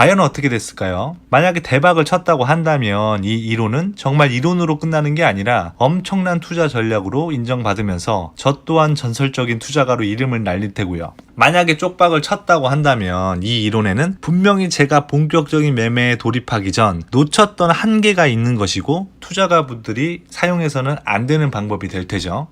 과연 어떻게 됐을까요? 만약에 대박을 쳤다고 한다면 이 이론은 정말 이론으로 끝나는 게 아니라 엄청난 투자 전략으로 인정받으면서 저 또한 전설적인 투자가로 이름을 날릴 테고요. 만약에 쪽박을 쳤다고 한다면 이 이론에는 분명히 제가 본격적인 매매에 돌입하기 전 놓쳤던 한계가 있는 것이고 투자가분들이 사용해서는 안 되는 방법이 될 테죠.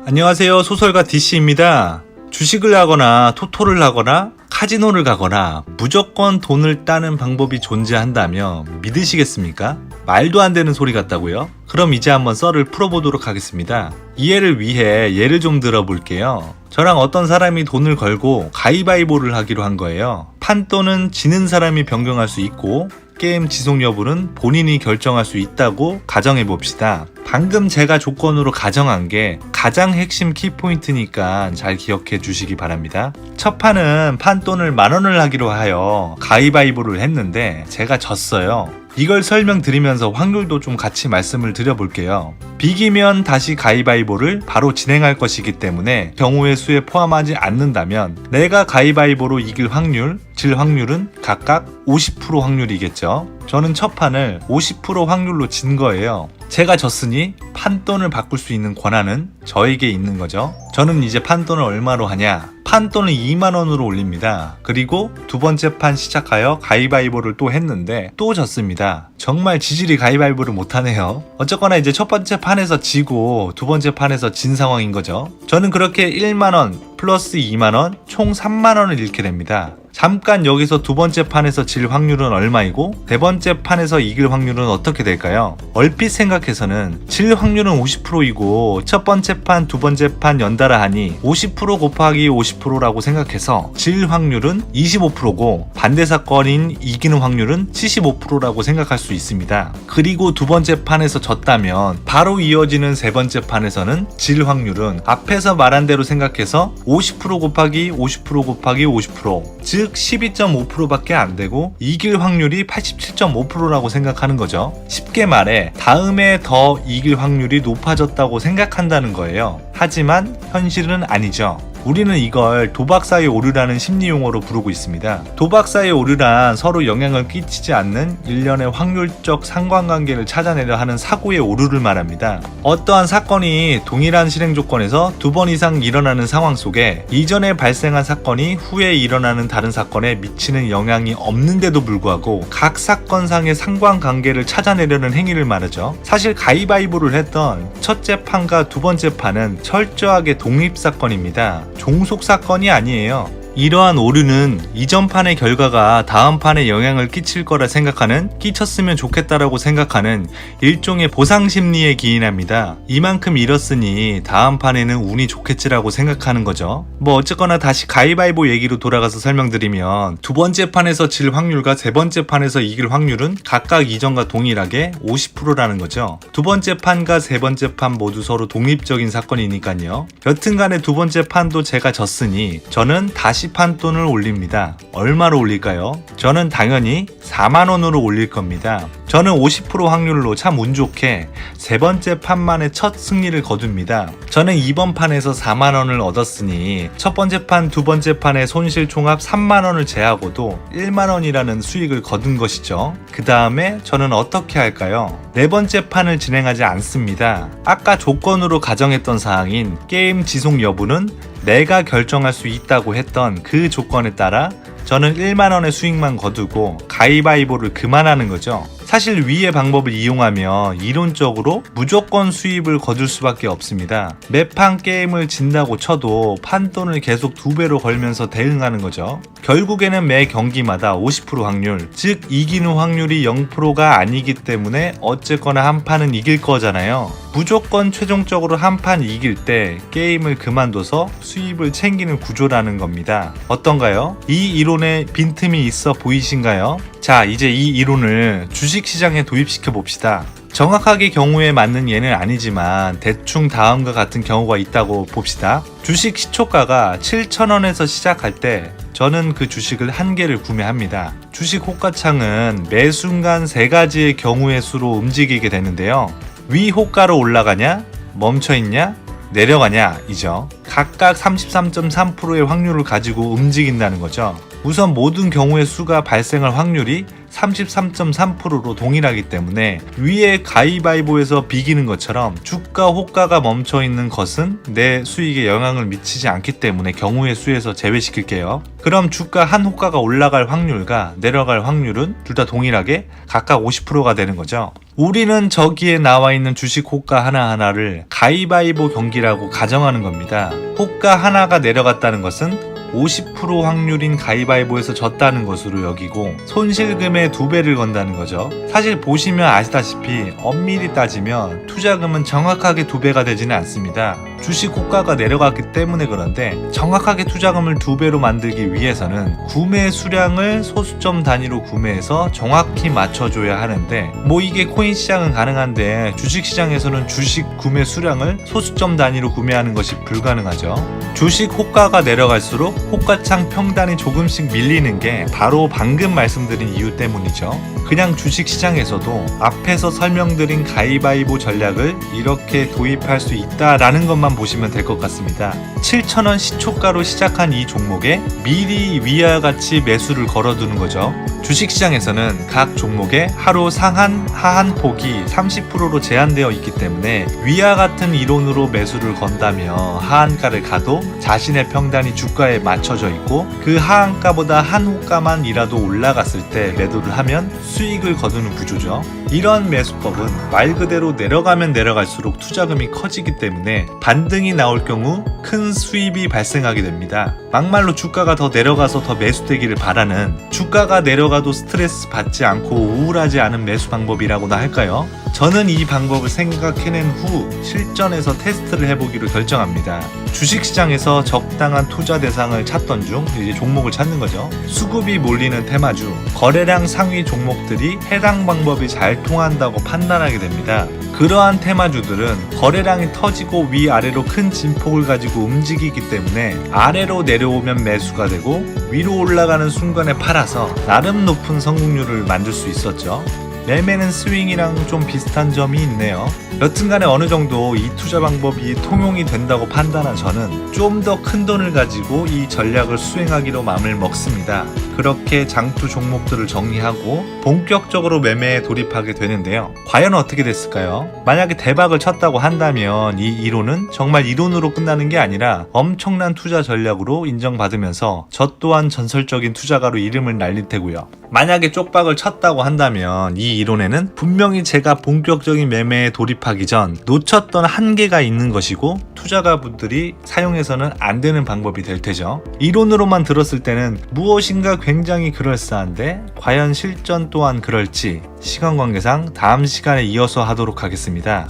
안녕하세요, 소설가 DC입니다. 주식을 하거나 토토를 하거나 카지노를 가거나 무조건 돈을 따는 방법이 존재한다며 믿으시겠습니까? 말도 안 되는 소리 같다고요? 그럼 이제 한번 썰을 풀어보도록 하겠습니다. 이해를 위해 예를 좀 들어볼게요. 저랑 어떤 사람이 돈을 걸고 가위바위보를 하기로 한 거예요. 판돈은 지는 사람이 변경할 수 있고 게임 지속 여부는 본인이 결정할 수 있다고 가정해봅시다. 방금 제가 조건으로 가정한 게 가장 핵심 키포인트니까 잘 기억해 주시기 바랍니다. 첫 판은 판돈을 10,000원을 하기로 하여 가위바위보를 했는데 제가 졌어요. 이걸 설명드리면서 확률도 좀 같이 말씀을 드려볼게요. 비기면 다시 가위바위보를 바로 진행할 것이기 때문에 경우의 수에 포함하지 않는다면 내가 가위바위보로 이길 확률, 질 확률은 각각 50% 확률이겠죠. 저는 첫 판을 50% 확률로 진 거예요. 제가 졌으니 판돈을 바꿀 수 있는 권한은 저에게 있는 거죠. 저는 이제 판돈을 얼마로 하냐? 판돈을 20,000원으로 올립니다. 그리고 두 번째 판 시작하여 가위바위보를 또 했는데 또 졌습니다. 정말 지질이 가위바위보를 못하네요. 어쨌거나 이제 첫 번째 판에서 지고 두 번째 판에서 진 상황인 거죠. 저는 그렇게 10,000원 플러스 20,000원 총 30,000원을 잃게 됩니다. 잠깐 여기서 두 번째 판에서 질 확률은 얼마이고 세 번째 판에서 이길 확률은 어떻게 될까요? 얼핏 생각해서는 질 확률은 50%이고 첫 번째 판, 두 번째 판 연달아 하니 50% 곱하기 50%라고 생각해서 질 확률은 25%고 반대 사건인 이기는 확률은 75%라고 생각할 수 있습니다. 그리고 두 번째 판에서 졌다면 바로 이어지는 세 번째 판에서는 질 확률은 앞에서 말한 대로 생각해서 50% 곱하기 50% 곱하기 50%, 즉 12.5%밖에 안 되고 이길 확률이 87.5%라고 생각하는 거죠. 쉽게 말해 다음에 더 이길 확률이 높아졌다고 생각한다는 거예요. 하지만 현실은 아니죠. 우리는 이걸 도박사의 오류라는 심리용어로 부르고 있습니다. 도박사의 오류란 서로 영향을 끼치지 않는 일련의 확률적 상관관계를 찾아내려 하는 사고의 오류를 말합니다. 어떠한 사건이 동일한 실행 조건에서 2번 이상 일어나는 상황 속에 이전에 발생한 사건이 후에 일어나는 다른 사건에 미치는 영향이 없는데도 불구하고 각 사건상의 상관관계를 찾아내려는 행위를 말하죠. 사실 가위바위보를 했던 첫째 판과 두 번째 판은 철저하게 독립사건입니다. 종속사건이 아니에요. 이러한 오류는 이전 판의 결과가 다음 판에 영향을 끼칠 거라 생각하는, 끼쳤으면 좋겠다라고 생각하는 일종의 보상심리에 기인합니다. 이만큼 잃었으니 다음 판에는 운이 좋겠지라고 생각하는 거죠. 뭐 어쨌거나 다시 가위바위보 얘기로 돌아가서 설명드리면 두 번째 판에서 질 확률과 세 번째 판에서 이길 확률은 각각 이전과 동일하게 50%라는 거죠. 두 번째 판과 세 번째 판 모두 서로 독립적인 사건이니까요. 여튼간에 두 번째 판도 제가 졌으니 저는 다시 판돈을 올립니다. 얼마로 올릴까요? 저는 당연히 40,000원으로 올릴 겁니다. 저는 50% 확률로 참 운 좋게 세 번째 판만의 첫 승리를 거둡니다. 저는 이번 판에서 40,000원을 얻었으니 첫 번째 판, 두 번째 판의 손실 총합 30,000원을 제하고도 10,000원이라는 수익을 거둔 것이죠. 그 다음에 저는 어떻게 할까요? 네 번째 판을 진행하지 않습니다. 아까 조건으로 가정했던 사항인 게임 지속 여부는 내가 결정할 수 있다고 했던 그 조건에 따라 저는 10,000원의 수익만 거두고 가위바위보를 그만하는 거죠. 사실 위의 방법을 이용하면 이론적으로 무조건 수입을 거둘 수밖에 없습니다. 매판 게임을 진다고 쳐도 판돈을 계속 2배로 걸면서 대응하는 거죠. 결국에는 매 경기마다 50% 확률, 즉 이기는 확률이 0%가 아니기 때문에 어쨌거나 한 판은 이길 거잖아요. 무조건 최종적으로 한 판 이길 때 게임을 그만둬서 수입을 챙기는 구조라는 겁니다. 어떤가요? 이 이론에 빈틈이 있어 보이신가요? 자, 이제 이 이론을 주식시장에 도입시켜 봅시다. 정확하게 경우에 맞는 예는 아니지만 대충 다음과 같은 경우가 있다고 봅시다. 주식 시초가가 7,000원에서 시작할 때 저는 그 주식을 한 개를 구매합니다. 주식 호가창은 매 순간 3가지의 경우의 수로 움직이게 되는데요. 위 호가로 올라가냐? 멈춰있냐? 내려가냐이죠. 각각 33.3%의 확률을 가지고 움직인다는 거죠. 우선 모든 경우의 수가 발생할 확률이 33.3%로 동일하기 때문에 위에 가위바위보에서 비기는 것처럼 주가 호가가 멈춰있는 것은 내 수익에 영향을 미치지 않기 때문에 경우의 수에서 제외시킬게요. 그럼 주가 한 호가가 올라갈 확률과 내려갈 확률은 둘 다 동일하게 각각 50%가 되는 거죠. 우리는 저기에 나와 있는 주식 호가 하나하나를 가위바위보 경기라고 가정하는 겁니다. 호가 하나가 내려갔다는 것은 50% 확률인 가위바위보에서 졌다는 것으로 여기고 손실금의 2배를 건다는 거죠. 사실 보시면 아시다시피 엄밀히 따지면 투자금은 정확하게 2배가 되지는 않습니다. 주식 호가가 내려갔기 때문에 그런데 정확하게 투자금을 2배로 만들기 위해서는 구매 수량을 소수점 단위로 구매해서 정확히 맞춰줘야 하는데 이게 코인 시장은 가능한데 주식 시장에서는 주식 구매 수량을 소수점 단위로 구매하는 것이 불가능하죠. 주식 호가가 내려갈수록 호가창 평단이 조금씩 밀리는 게 바로 방금 말씀드린 이유 때문이죠. 그냥 주식 시장에서도 앞에서 설명드린 가위바위보 전략을 이렇게 도입할 수 있다라는 것만 보시면 될 것 같습니다. 7,000원 시초가로 시작한 이 종목에 미리 위와 같이 매수를 걸어두는 거죠. 주식시장에서는 각 종목에 하루 상한, 하한 폭이 30%로 제한되어 있기 때문에 위와 같은 이론으로 매수를 건다며 하한가를 가도 자신의 평단이 주가에 맞춰져 있고 그 하한가보다 한 호가만이라도 올라갔을 때 매도를 하면 수익을 거두는 구조죠. 이런 매수법은 말 그대로 내려가면 내려갈수록 투자금이 커지기 때문에 반등이 나올 경우 큰 수입이 발생하게 됩니다. 막말로 주가가 더 내려가서 더 매수되기를 바라는, 주가가 내려가도 스트레스 받지 않고 우울하지 않은 매수 방법이라고나 할까요? 저는 이 방법을 생각해낸 후 실전에서 테스트를 해보기로 결정합니다. 주식시장에서 적당한 투자 대상을 찾던 중 이제 종목을 찾는 거죠. 수급이 몰리는 테마주, 거래량 상위 종목들이 해당 방법이 잘 통한다고 판단하게 됩니다. 그러한 테마주들은 거래량이 터지고 위아래로 큰 진폭을 가지고 움직이기 때문에 아래로 내려오면 매수가 되고 위로 올라가는 순간에 팔아서 나름 높은 성공률을 만들 수 있었죠. 매매는 스윙이랑 좀 비슷한 점이 있네요. 여튼간에 어느 정도 이 투자 방법이 통용이 된다고 판단한 저는 좀 더 큰 돈을 가지고 이 전략을 수행하기로 마음을 먹습니다. 그렇게 장투 종목들을 정리하고 본격적으로 매매에 돌입하게 되는데요. 과연 어떻게 됐을까요? 만약에 대박을 쳤다고 한다면 이 이론은 정말 이론으로 끝나는 게 아니라 엄청난 투자 전략으로 인정받으면서 저 또한 전설적인 투자가로 이름을 날릴 테고요. 만약에 쪽박을 쳤다고 한다면 이 이론에는 분명히 제가 본격적인 매매에 돌입하기 전 놓쳤던 한계가 있는 것이고 투자가분들이 사용해서는 안 되는 방법이 될 테죠. 이론으로만 들었을 때는 무엇인가 굉장히 그럴싸한데 과연 실전 또한 그럴지 시간 관계상 다음 시간에 이어서 하도록 하겠습니다.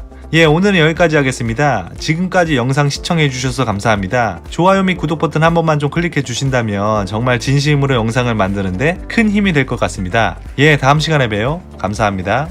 오늘은 여기까지 하겠습니다. 지금까지 영상 시청해주셔서 감사합니다. 좋아요 및 구독 버튼 한 번만 좀 클릭해 주신다면 정말 진심으로 영상을 만드는데 큰 힘이 될 것 같습니다. 다음 시간에 봬요. 감사합니다.